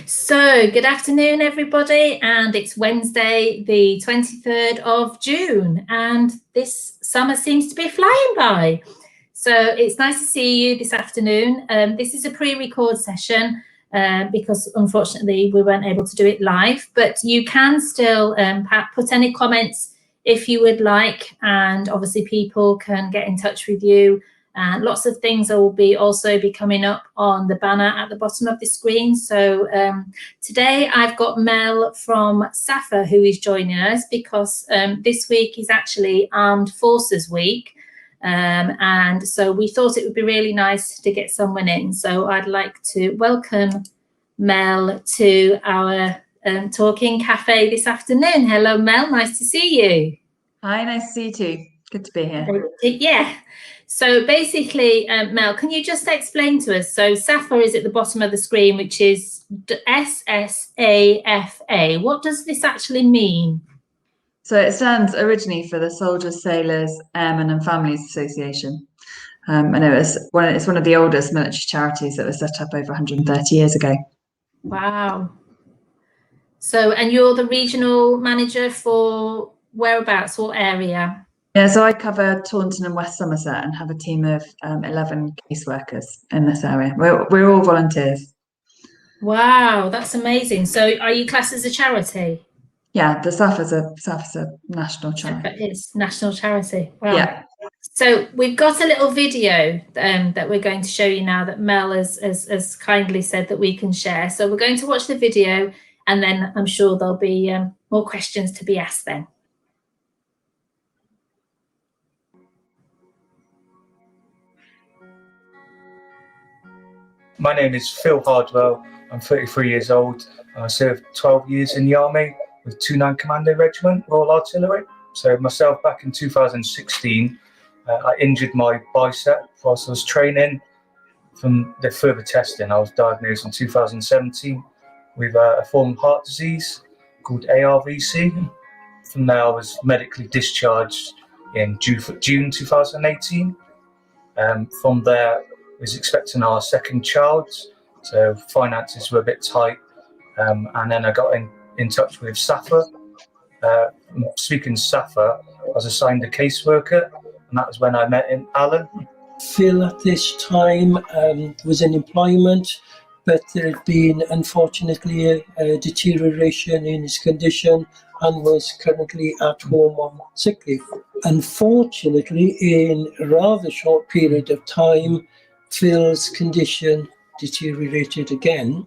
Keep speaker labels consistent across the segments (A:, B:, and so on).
A: So, good afternoon, everybody, and it's Wednesday, the 23rd of June, and this summer seems to be flying by. So, it's nice to see you this afternoon. This is a pre-record session because, unfortunately, we weren't able to do it live, but you can still put any comments if you would like, and obviously people can get in touch with you. Lots of things will also be coming up on the banner at the bottom of the screen. So today I've got Mel from SSAFA who is joining us because this week is actually Armed Forces Week. And so we thought it would be really nice to get someone in. So I'd like to welcome Mel to our Talking Cafe this afternoon. Hello, Mel. Nice to see you.
B: Hi, nice to see you too. Good to be here.
A: Yeah. So basically, Mel, can you just explain to us? So SSAFA is at the bottom of the screen, which is SSAFA. What does this actually mean?
B: So it stands originally for the Soldiers, Sailors, Airmen and Families Association. And it's one of the oldest military charities that was set up over 130 years ago.
A: Wow. So, and you're the regional manager for whereabouts, what area?
B: Yeah, so I cover Taunton and West Somerset and have a team of 11 caseworkers in this area. We're all volunteers.
A: Wow, that's amazing. So are you classed as a charity?
B: Yeah, the SSAFA's a national charity.
A: It is national charity. Wow.
B: Yeah.
A: So we've got a little video that we're going to show you now that Mel has kindly said that we can share. So we're going to watch the video and then I'm sure there'll be more questions to be asked then.
C: My name is Phil Hardwell. I'm 33 years old. I served 12 years in the Army with 29 Commando Regiment, Royal Artillery. So myself, back in 2016, I injured my bicep whilst I was training. From the further testing, I was diagnosed in 2017 with a form of heart disease called ARVC. From there, I was medically discharged in June 2018. From there, I was expecting our second child, so finances were a bit tight. And then I got in touch with SSAFA. Speaking to SSAFA, I was assigned a caseworker, and that was when I met Alan.
D: Phil at this time was in employment, but there had been unfortunately a deterioration in his condition and was currently at home on sick leave. Unfortunately, in a rather short period of time, Phil's condition deteriorated again.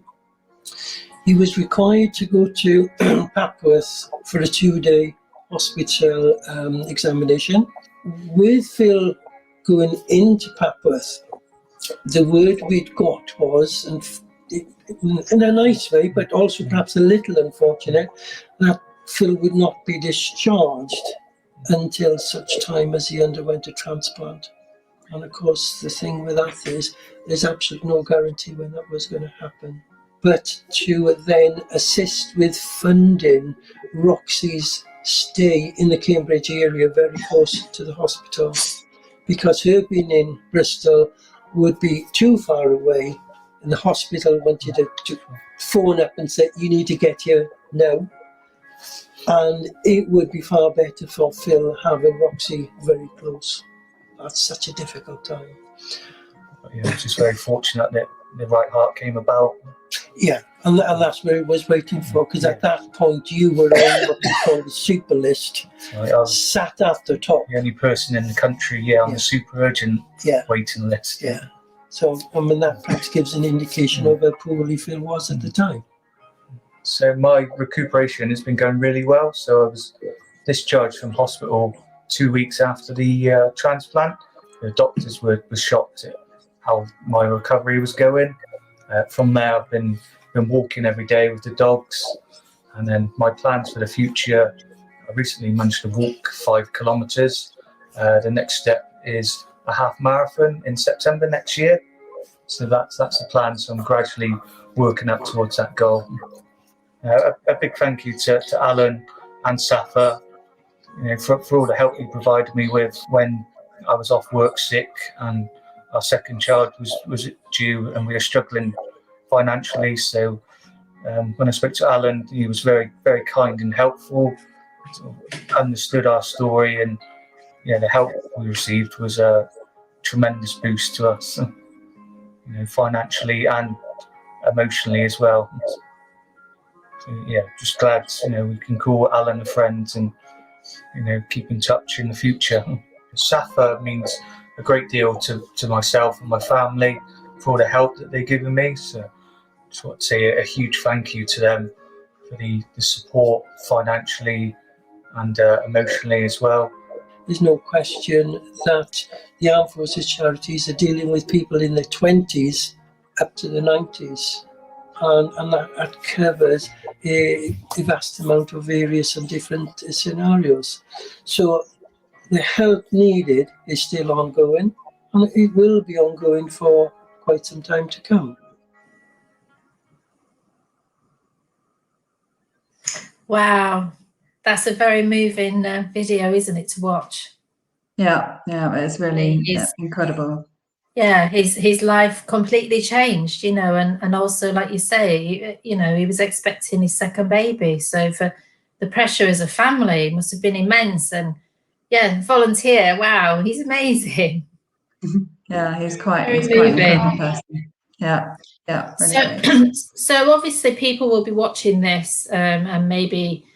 D: He was required to go to Papworth for a 2-day hospital examination. With Phil going into Papworth, the word we'd got was, in a nice way, but also perhaps a little unfortunate, that Phil would not be discharged until such time as he underwent a transplant. And of course, the thing with that is there's absolutely no guarantee when that was going to happen. But to then assist with funding Roxy's stay in the Cambridge area very close to the hospital, because her being in Bristol would be too far away, and the hospital wanted to phone up and say, you need to get here now. And it would be far better for Phil having Roxy very close. That's such a difficult time.
C: Yeah, I'm just very fortunate that the right heart came about.
D: Yeah, and that's where it was waiting for, because at that point you were on what we call the super list, sat at the top.
C: The only person in the country, on the super urgent waiting list.
D: Yeah, so I mean that perhaps gives an indication of how poorly Phil was at the time.
C: So my recuperation has been going really well. So I was discharged from hospital 2 weeks after the transplant. The doctors were shocked at how my recovery was going. From there, I've been walking every day with the dogs, and then my plans for the future. I recently managed to walk 5 kilometres. The next step is a half marathon in September next year. So that's the plan. So I'm gradually working up towards that goal. A big thank you to Alan and SSAFA, for all the help he provided me with when I was off work sick and our second child was due, and we were struggling financially. So When I spoke to Alan, he was very, very kind and helpful, sort of understood our story, and the help we received was a tremendous boost to us, financially and emotionally as well. So, just glad we can call Alan a friend and keep in touch in the future. SSAFA means a great deal to myself and my family for all the help that they've given me. So just want to say a huge thank you to them for the support financially and emotionally as well.
D: There's no question that the Armed Forces charities are dealing with people in their 20s up to the 90s. And that covers a vast amount of various and different scenarios. So the help needed is still ongoing, and it will be ongoing for quite some time to come.
A: Wow, that's a very moving video, isn't it, to watch?
B: Yeah, it's really incredible.
A: Yeah, his life completely changed, and also, like you say, he was expecting his second baby. So for the pressure as a family must have been immense. And volunteer, wow, he's amazing.
B: Yeah, he's quite an
A: moving.
B: incredible person. Yeah, really great.
A: So obviously people will be watching this and maybe,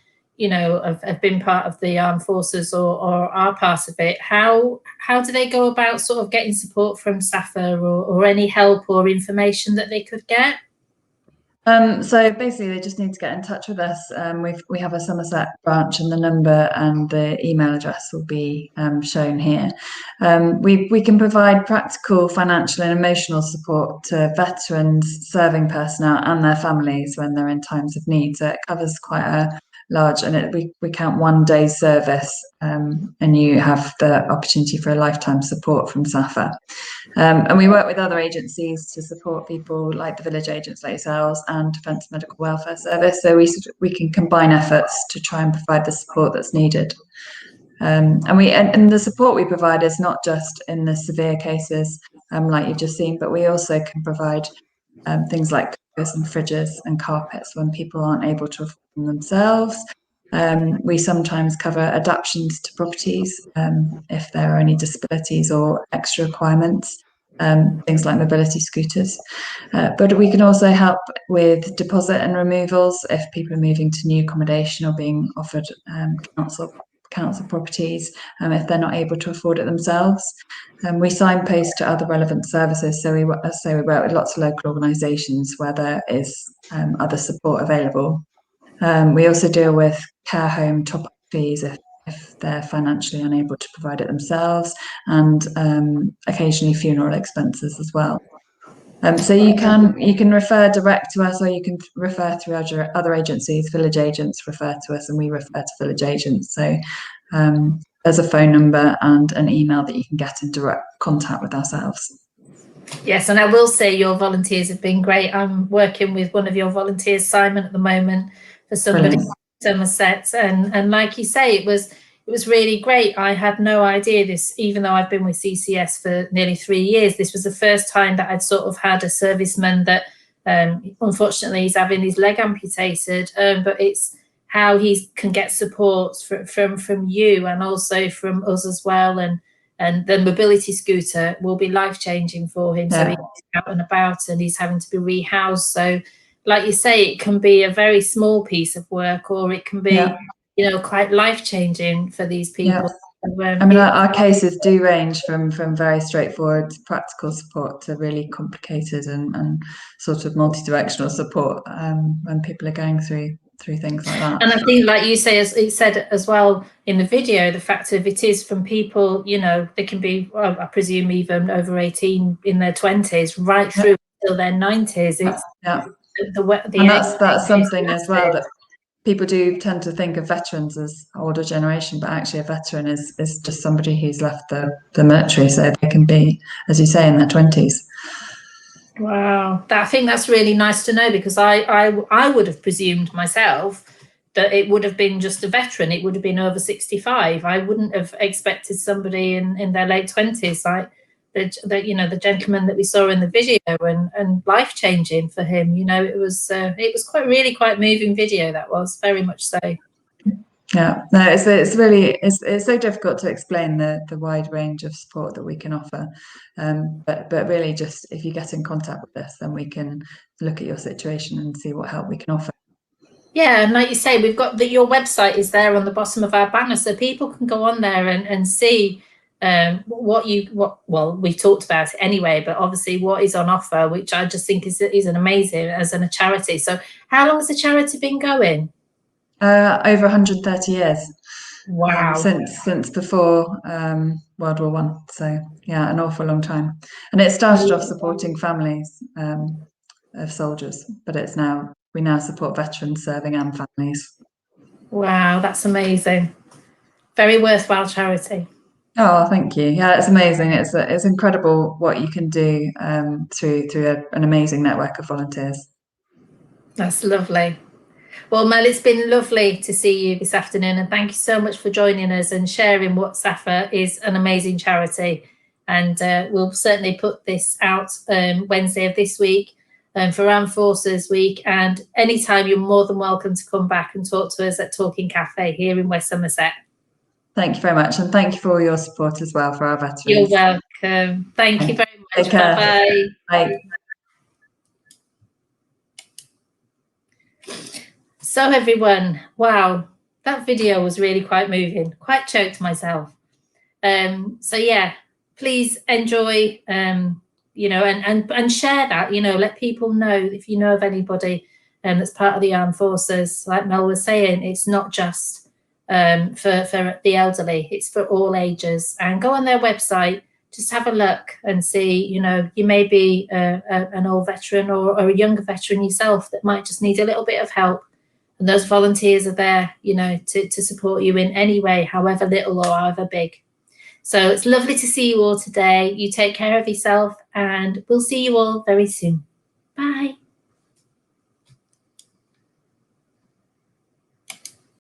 A: have been part of the armed forces or are part of it. How do they go about sort of getting support from SSAFA or any help or information that they could get?
B: So basically, they just need to get in touch with us. We have a Somerset branch, and the number and the email address will be shown here. We can provide practical, financial, and emotional support to veterans, serving personnel, and their families when they're in times of need. So it covers quite a large, and we count 1 day's service, and you have the opportunity for a lifetime support from SSAFA. And we work with other agencies to support people like the village agents like yourselves and Defence Medical Welfare Service. So we can combine efforts to try and provide the support that's needed. And the support we provide is not just in the severe cases, like you've just seen, but we also can provide things like cookers and fridges and carpets when people aren't able to afford them themselves. We sometimes cover adaptations to properties if there are any disabilities or extra requirements, things like mobility scooters. But we can also help with deposit and removals if people are moving to new accommodation or being offered council properties if they're not able to afford it themselves. We signpost to other relevant services, so we work with lots of local organisations where there is other support available. We also deal with care home top-up fees if they're financially unable to provide it themselves, and occasionally funeral expenses as well. So you can refer direct to us, or you can refer through other agencies. Village agents refer to us, and we refer to village agents. So there's a phone number and an email that you can get in direct contact with ourselves.
A: Yes, and I will say your volunteers have been great. I'm working with one of your volunteers, Simon, at the moment for somebody in Somerset, and like you say, it was really great. I had no idea this, even though I've been with CCS for nearly 3 years. This was the first time that I'd sort of had a serviceman that unfortunately he's having his leg amputated, but it's how he can get support from you and also from us as well, and the mobility scooter will be life-changing for him. So he's out and about and he's having to be rehoused. So like you say, it can be a very small piece of work, or it can be quite life-changing for these people.
B: I mean, our cases do range from very straightforward practical support to really complicated and sort of multi-directional support when people are going through things like that.
A: And I think, like you say, as it said as well in the video, the fact of it is from people, they can be, I presume, even over 18 in their 20s, right through till their 90s. It's
B: and that's something as well that people do tend to think of veterans as older generation, but actually a veteran is just somebody who's left the military, so they can be, as you say, in their 20s.
A: Wow, I think that's really nice to know, because I would have presumed myself that it would have been just a veteran. It would have been over 65. I wouldn't have expected somebody in their late 20s. the gentleman that we saw in the video, and life changing for him. You know, it was really quite moving video. That was very much so.
B: Yeah, no, it's really so difficult to explain the wide range of support that we can offer, but really just if you get in contact with us, then we can look at your situation and see what help we can offer.
A: Yeah, and like you say, we've got your website is there on the bottom of our banner, so people can go on there and see well, we talked about it anyway, but obviously what is on offer, which I just think is an amazing as a charity. So how long has the charity been going?
B: Over 130 years.
A: Wow.
B: Since before World War One. So yeah, an awful long time. And it started off supporting families of soldiers, but we now support veterans serving and families. Wow,
A: that's amazing. Very worthwhile charity.
B: Oh, thank you. Yeah, it's amazing. It's incredible what you can do through an amazing network of volunteers. That's lovely.
A: Well, Mel, it's been lovely to see you this afternoon, and thank you so much for joining us and sharing what SSAFA is an amazing charity. And we'll certainly put this out Wednesday of this week for Armed Forces Week. And anytime, you're more than welcome to come back and talk to us at Talking Cafe here in West Somerset.
B: Thank you very much, and thank you for all your support as well for our veterans.
A: You're welcome. Thank you very much.
B: Take care.
A: Bye-bye.
B: Bye.
A: So everyone, wow, that video was really quite moving, quite choked myself. So yeah, please enjoy, you know, and share that, you know, let people know if you know of anybody that's part of the armed forces. Like Mel was saying, it's not just for the elderly, it's for all ages. And go on their website, just have a look and see, you know, you may be an old veteran or a younger veteran yourself that might just need a little bit of help. And those volunteers are there, you know, to support you in any way, however little or however big. So it's lovely to see you all today. You take care of yourself, and we'll see you all very soon.